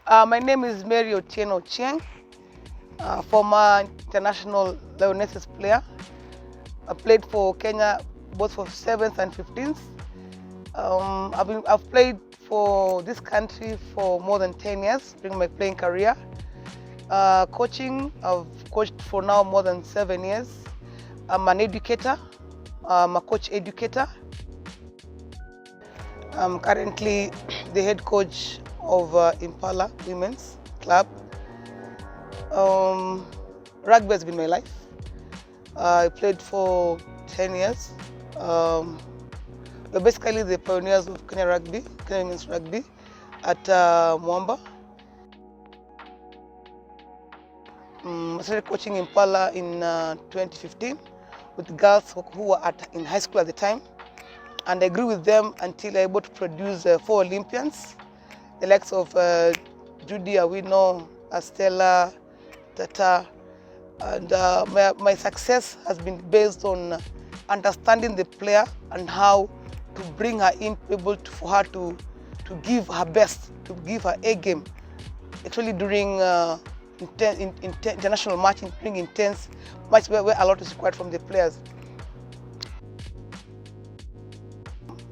My name is Mary Otieno Chieng, former international Lionesses player. I played for Kenya both for 7th and 15th. I've played for this country for more than 10 years during my playing career. Coaching, I've coached for now more than 7 years. I'm an educator, I'm a coach educator. I'm currently the head coach of Impala Women's Club. Rugby has been my life. I played for 10 years. We're basically the pioneers of Kenya Women's Rugby at Mwamba. I started coaching Impala in 2015 with girls who were in high school at the time. And I grew with them until I was able to produce 4 Olympians, the likes of Judy Awino, Estella, Tata. And my success has been based on understanding the player and how to bring her in, for her to give her best, to give her A game. Actually during international matching, during intense match where a lot is required from the players.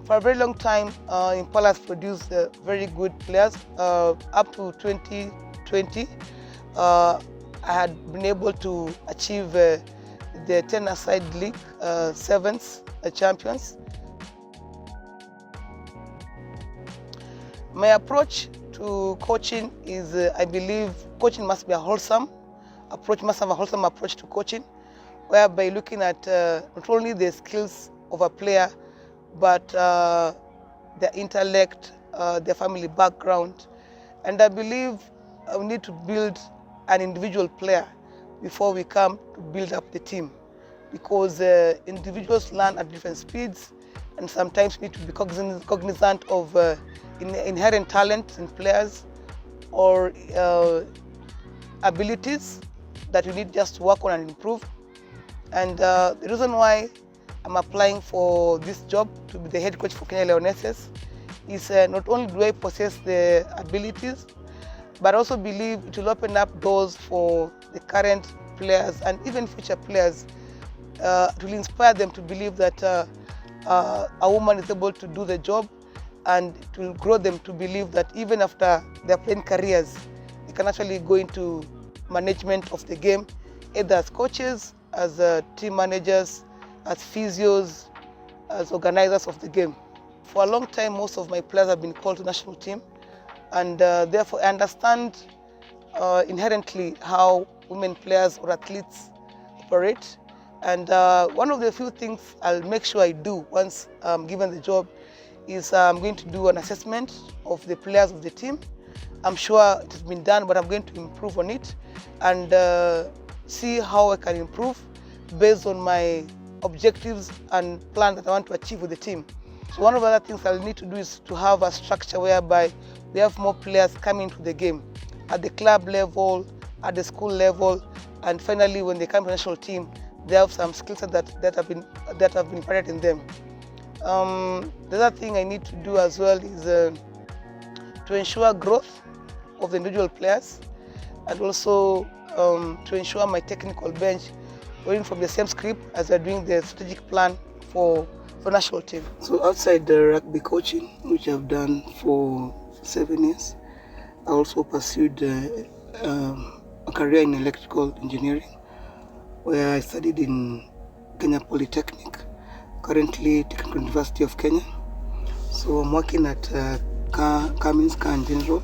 For a very long time, Impala has produced very good players. Up to 2020, I had been able to achieve the 10-a-side league 7th champions. My approach to coaching is, I believe, coaching must be a wholesome approach, must have a wholesome approach to coaching, whereby looking at not only the skills of a player, but their intellect, their family background. And I believe we need to build an individual player before we come to build up the team, because individuals learn at different speeds and sometimes need to be cognizant of inherent talent in players or abilities that you need just to work on and improve. And the reason why I'm applying for this job to be the head coach for Kenya Lionesses is not only do I possess the abilities, but also believe it will open up doors for the current players and even future players. It will inspire them to believe that a woman is able to do the job, and it will grow them to believe that even after their playing careers, they can actually go into management of the game, either as coaches, as team managers, as physios, as organizers of the game. For a long time, most of my players have been called to national team, and therefore I understand inherently how women players or athletes operate. And one of the few things I'll make sure I do once I'm given the job is I'm going to do an assessment of the players of the team. I'm sure it has been done, but I'm going to improve on it and see how I can improve based on my objectives and plan that I want to achieve with the team. So one of the other things I'll need to do is to have a structure whereby we have more players coming to the game at the club level, at the school level, and finally when they come to the national team, they have some skills that have been imparted in them. The other thing I need to do as well is to ensure growth of the individual players, and also to ensure my technical bench going from the same script as we're doing the strategic plan for national team. So outside the rugby coaching, which I've done for 7 years, I also pursued a career in electrical engineering, where I studied in Kenya Polytechnic, currently Technical University of Kenya. So I'm working at Cummins Car and General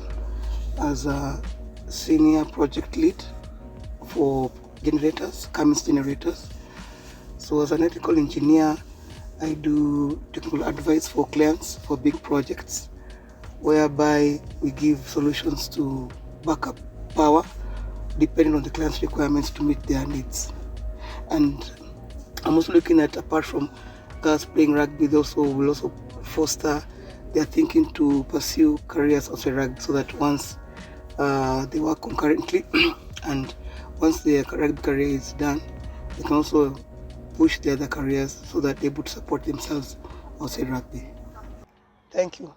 as a senior project lead for generators, Cummins generators. So as an electrical engineer, I do technical advice for clients for big projects, whereby we give solutions to backup power depending on the client's requirements to meet their needs. And I'm also looking at, apart from girls playing rugby, they will also foster their thinking to pursue careers outside rugby, so that once they work concurrently and once their rugby career is done, they can also push their other careers so that they're able to support themselves outside rugby. Thank you.